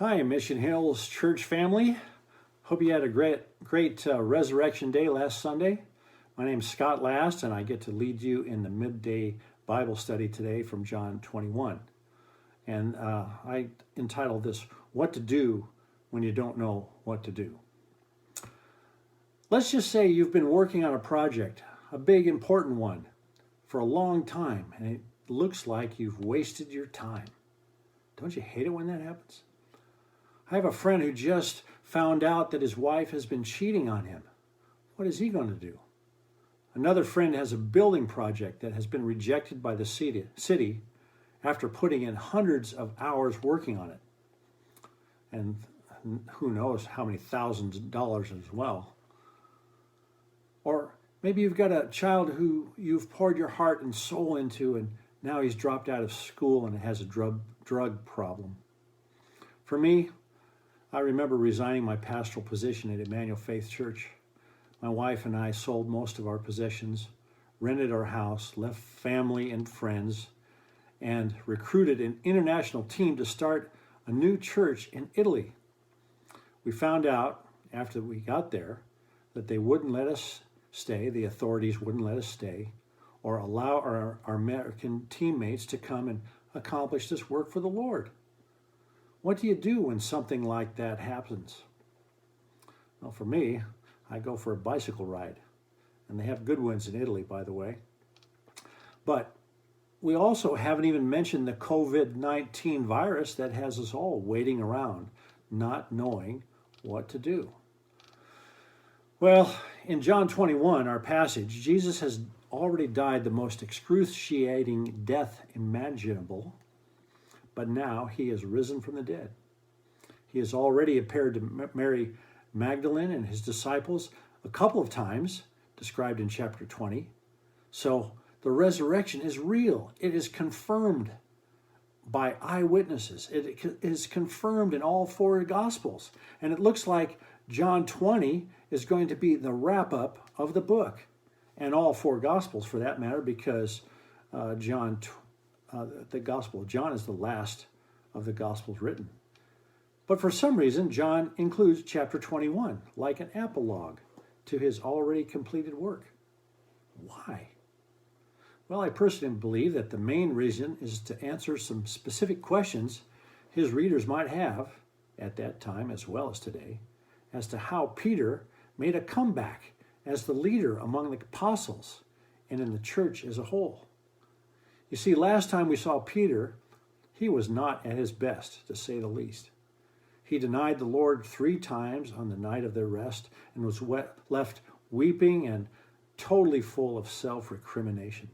Hi, Mission Hills Church family. Hope you had a great Resurrection Day last Sunday. My name is Scott Last, and I get to lead you in the midday Bible study today from John 21. And I entitled this, What to Do When You Don't Know What to Do. Let's just say you've been working on a project, a big important one, for a long time, and it looks like you've wasted your time. Don't you hate it when that happens? I have a friend who just found out that his wife has been cheating on him. What is he going to do? Another friend has a building project that has been rejected by the city after putting in hundreds of hours working on it. And who knows how many thousands of dollars as well. Or maybe you've got a child who you've poured your heart and soul into, and now he's dropped out of school and has a drug problem. For me, I remember resigning my pastoral position at Emmanuel Faith Church. My wife and I sold most of our possessions, rented our house, left family and friends, and recruited an international team to start a new church in Italy. We found out after we got there that they wouldn't let us stay, the authorities wouldn't let us stay, or allow our American teammates to come and accomplish this work for the Lord. What do you do when something like that happens? Well, for me, I go for a bicycle ride. And they have good ones in Italy, by the way. But we also haven't even mentioned the COVID-19 virus that has us all waiting around, not knowing what to do. Well, in John 21, our passage, Jesus has already died the most excruciating death imaginable, but now he is risen from the dead. He has already appeared to Mary Magdalene and his disciples a couple of times, described in chapter 20. So the resurrection is real. It is confirmed by eyewitnesses. It is confirmed in all four Gospels. And it looks like John 20 is going to be the wrap-up of the book, and all four Gospels for that matter, because the Gospel of John is the last of the Gospels written. But for some reason, John includes chapter 21 like an epilogue to his already completed work. Why? Well, I personally believe that the main reason is to answer some specific questions his readers might have at that time as well as today as to how Peter made a comeback as the leader among the apostles and in the church as a whole. You see, last time we saw Peter, he was not at his best, to say the least. He denied the Lord 3 times on the night of their rest and was left weeping and totally full of self-recrimination.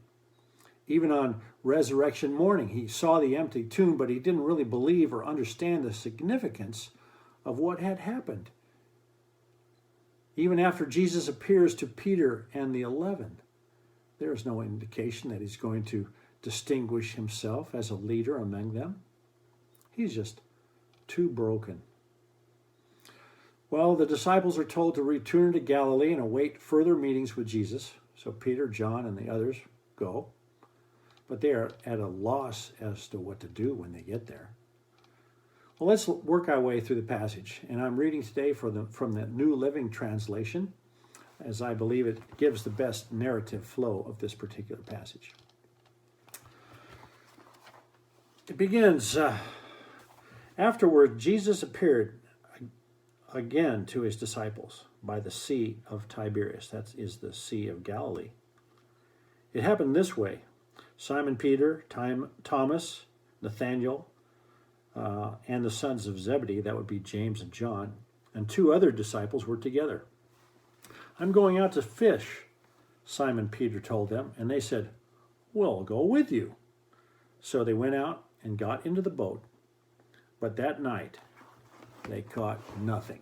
Even on resurrection morning, he saw the empty tomb, but he didn't really believe or understand the significance of what had happened. Even after Jesus appears to Peter and the 11, there is no indication that he's going to distinguish himself as a leader among them. He's just too broken. Well, the disciples are told to return to Galilee and await further meetings with Jesus. So Peter, John, and the others go. But they are at a loss as to what to do when they get there. Well, let's work our way through the passage. And I'm reading today from the New Living Translation, as I believe it gives the best narrative flow of this particular passage. It begins, afterward, Jesus appeared again to his disciples by the Sea of Tiberias. That is the Sea of Galilee. It happened this way. Simon Peter, Thomas, Nathanael, and the sons of Zebedee, that would be James and John, and 2 other disciples were together. I'm going out to fish, Simon Peter told them, and they said, we'll go with you. So they went out and got into the boat, but that night they caught nothing.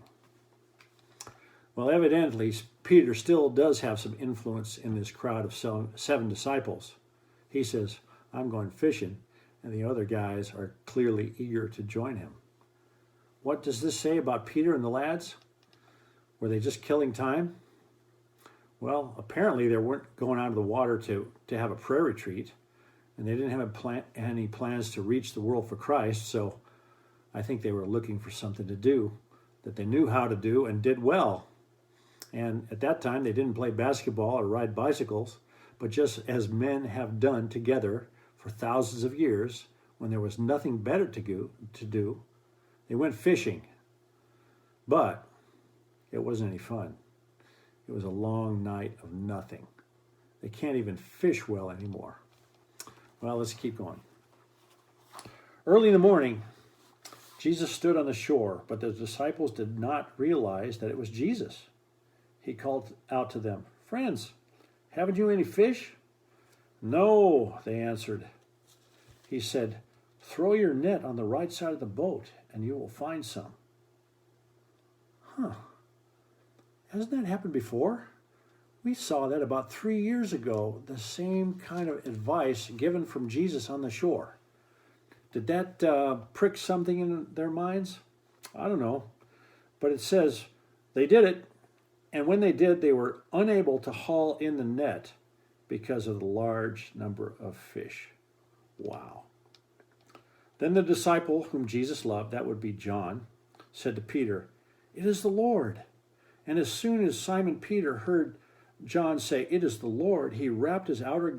Well, evidently, Peter still does have some influence in this crowd of 7 disciples. He says, I'm going fishing, and the other guys are clearly eager to join him. What does this say about Peter and the lads? Were they just killing time? Well, apparently they weren't going out of the water to have a prayer retreat, and they didn't have any plans to reach the world for Christ, so I think they were looking for something to do that they knew how to do and did well. And at that time, they didn't play basketball or ride bicycles, but just as men have done together for thousands of years, when there was nothing better to do, they went fishing. But it wasn't any fun. It was a long night of nothing. They can't even fish well anymore. Well, let's keep going. Early in the morning, Jesus stood on the shore, but the disciples did not realize that it was Jesus. He called out to them, "Friends, haven't you any fish?" "No," they answered. He said, "Throw your net on the right side of the boat, and you will find some." Hasn't that happened before? We saw that about 3 years ago, the same kind of advice given from Jesus on the shore. Did that prick something in their minds? I don't know. But it says they did it, and when they did, they were unable to haul in the net because of the large number of fish. Wow. Then the disciple whom Jesus loved, that would be John, said to Peter, "It is the Lord." And as soon as Simon Peter heard John say, "It is the Lord," he wrapped his outer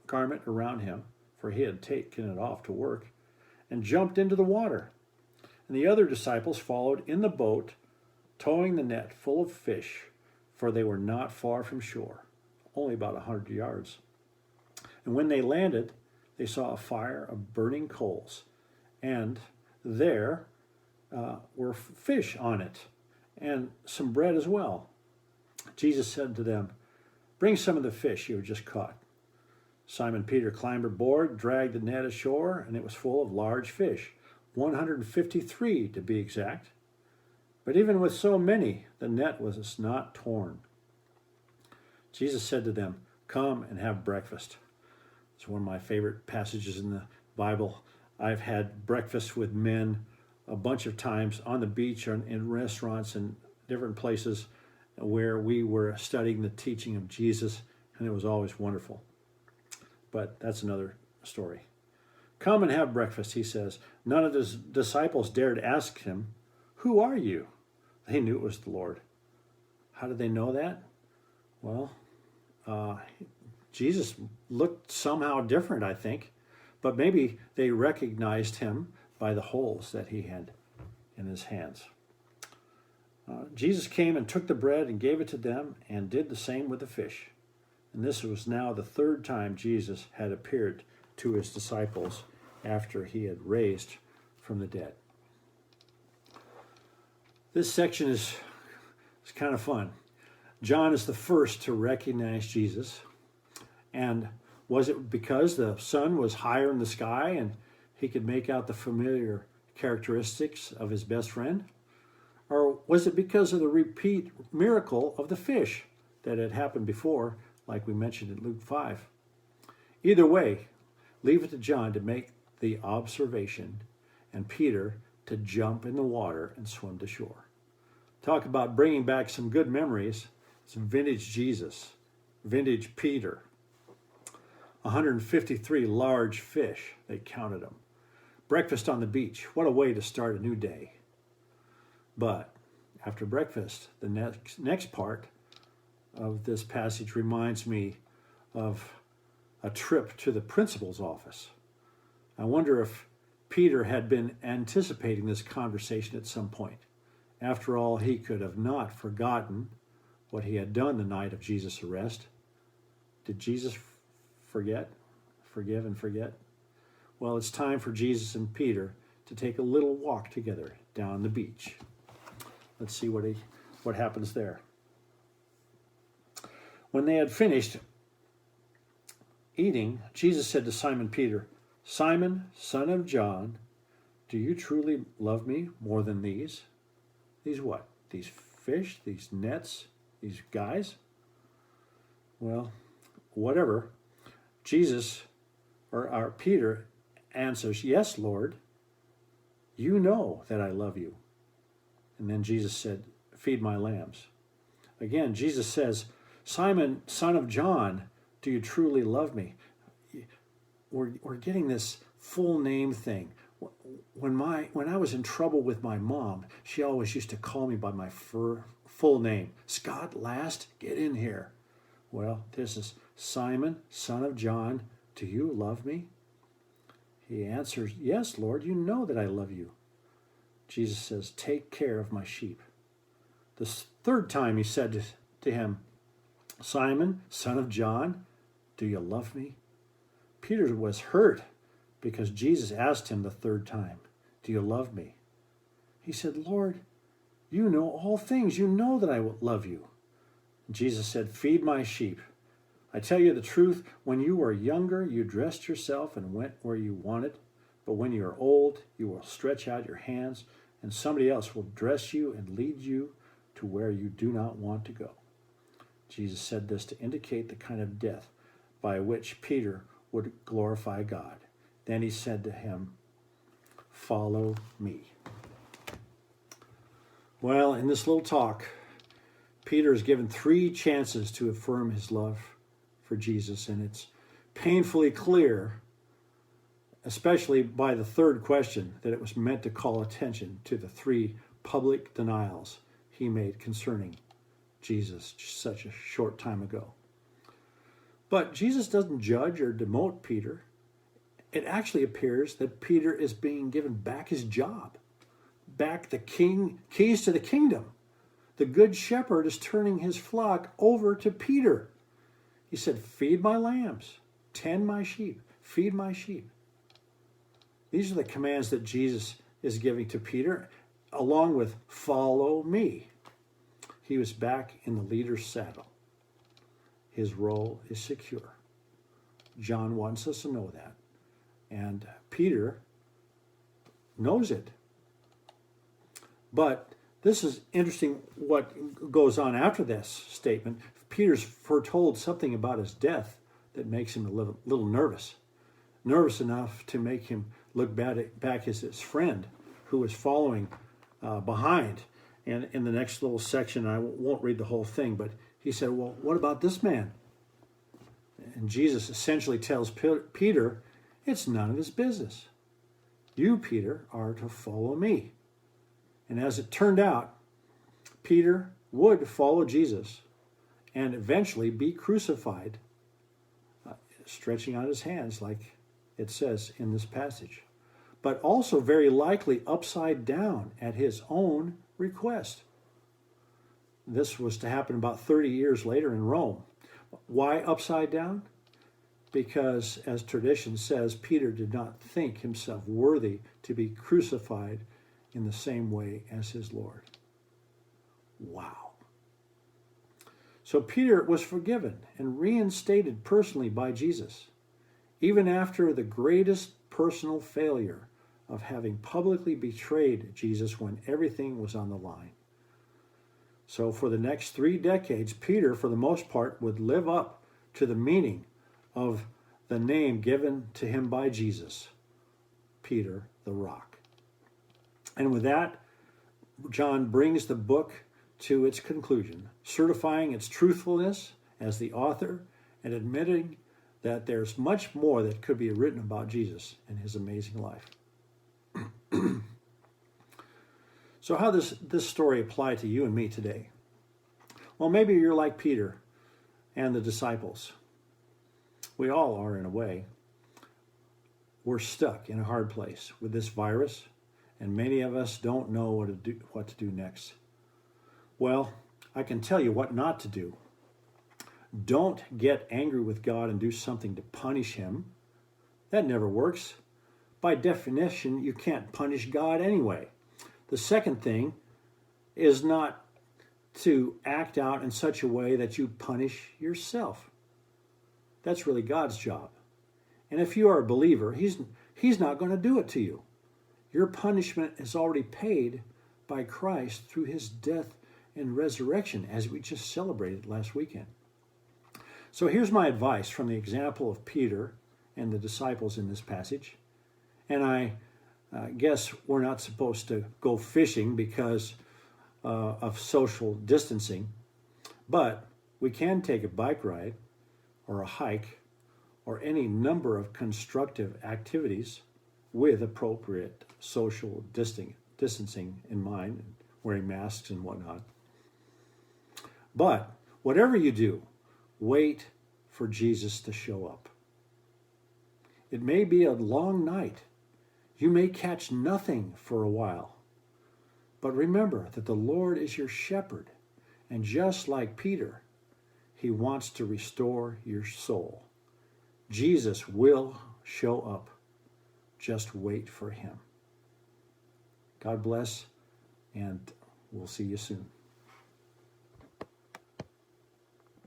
garment around him, for he had taken it off to work, and jumped into the water. And the other disciples followed in the boat, towing the net full of fish, for they were not far from shore, only about 100 yards. And when they landed, they saw a fire of burning coals, and there were fish on it, and some bread as well. Jesus said to them, "Bring some of the fish you have just caught." Simon Peter climbed aboard, dragged the net ashore, and it was full of large fish, 153 to be exact. But even with so many, the net was not torn. Jesus said to them, "Come and have breakfast." It's one of my favorite passages in the Bible. I've had breakfast with men a bunch of times on the beach or in restaurants and different places where we were studying the teaching of Jesus, and it was always wonderful. But that's another story. "Come and have breakfast," he says. None of his disciples dared ask him, "Who are you?" They knew it was the Lord. How did they know that? Well, Jesus looked somehow different, I think, but maybe they recognized him by the holes that he had in his hands. Jesus came and took the bread and gave it to them and did the same with the fish. And this was now the third time Jesus had appeared to his disciples after he had raised from the dead. This section is kind of fun. John is the first to recognize Jesus. And was it because the sun was higher in the sky and he could make out the familiar characteristics of his best friend? Or was it because of the repeat miracle of the fish that had happened before, like we mentioned in Luke 5? Either way, leave it to John to make the observation and Peter to jump in the water and swim to shore. Talk about bringing back some good memories. It's vintage Jesus, vintage Peter. 153 large fish, they counted them. Breakfast on the beach, what a way to start a new day. But after breakfast, the next part of this passage reminds me of a trip to the principal's office. I wonder if Peter had been anticipating this conversation at some point. After all, he could have not forgotten what he had done the night of Jesus' arrest. Did Jesus forgive and forget? Well, it's time for Jesus and Peter to take a little walk together down the beach. Let's see what happens there. When they had finished eating, Jesus said to Simon Peter, "Simon, son of John, do you truly love me more than these?" These what? These fish? These nets? These guys? Well, whatever. Peter answers, "Yes, Lord, you know that I love you." And then Jesus said, "Feed my lambs." Again, Jesus says, "Simon, son of John, do you truly love me?" We're getting this full name thing. when I was in trouble with my mom, she always used to call me by my full name. Scott Last, get in here. Well, this is Simon, son of John. Do you love me? He answers, yes, Lord, you know that I love you. Jesus says, take care of my sheep. The third time he said to him, Simon, son of John, do you love me? Peter was hurt because Jesus asked him the third time, do you love me? He said, Lord, you know all things. You know that I love you. Jesus said, feed my sheep. I tell you the truth, when you were younger, you dressed yourself and went where you wanted. But when you are old, you will stretch out your hands, and somebody else will dress you and lead you to where you do not want to go. Jesus said this to indicate the kind of death by which Peter would glorify God. Then he said to him, follow me. Well, in this little talk, Peter is given 3 chances to affirm his love for Jesus, and it's painfully clear, especially by the third question, that it was meant to call attention to the 3 public denials he made concerning Jesus such a short time ago. But Jesus doesn't judge or demote Peter. It actually appears that Peter is being given back his job, back the keys to the kingdom. The good shepherd is turning his flock over to Peter. He said, feed my lambs, tend my sheep, feed my sheep. These are the commands that Jesus is giving to Peter, along with follow me. He was back in the leader's saddle. His role is secure. John wants us to know that. And Peter knows it. But this is interesting what goes on after this statement. Peter's foretold something about his death that makes him a little nervous. Nervous enough to make him look back as his friend who was following behind. And in the next little section, I won't read the whole thing, but he said, well, what about this man? And Jesus essentially tells Peter, it's none of his business. You, Peter, are to follow me. And as it turned out, Peter would follow Jesus and eventually be crucified, stretching out his hands like it says in this passage, but also very likely upside down at his own request. This was to happen about 30 years later in Rome. Why upside down? Because, as tradition says, Peter did not think himself worthy to be crucified in the same way as his Lord. Wow. So Peter was forgiven and reinstated personally by Jesus, even after the greatest personal failure of having publicly betrayed Jesus when everything was on the line. So for the next 3 decades, Peter, for the most part, would live up to the meaning of the name given to him by Jesus, Peter the Rock. And with that, John brings the book to its conclusion, certifying its truthfulness as the author and admitting that there's much more that could be written about Jesus and his amazing life. So how does this story apply to you and me today? Well, maybe you're like Peter and the disciples. We all are in a way. We're stuck in a hard place with this virus, and many of us don't know what to do next. Well, I can tell you what not to do. Don't get angry with God and do something to punish him. That never works. By definition, you can't punish God anyway. The second thing is not to act out in such a way that you punish yourself. That's really God's job. And if you are a believer, he's not going to do it to you. Your punishment is already paid by Christ through his death and resurrection, as we just celebrated last weekend. So here's my advice from the example of Peter and the disciples in this passage. And I guess we're not supposed to go fishing because of social distancing, but we can take a bike ride or a hike or any number of constructive activities with appropriate social distancing in mind, and wearing masks and whatnot. But whatever you do, wait for Jesus to show up. It may be a long night. You may catch nothing for a while. But remember that the Lord is your shepherd, and just like Peter, he wants to restore your soul. Jesus will show up. Just wait for him. God bless, and we'll see you soon.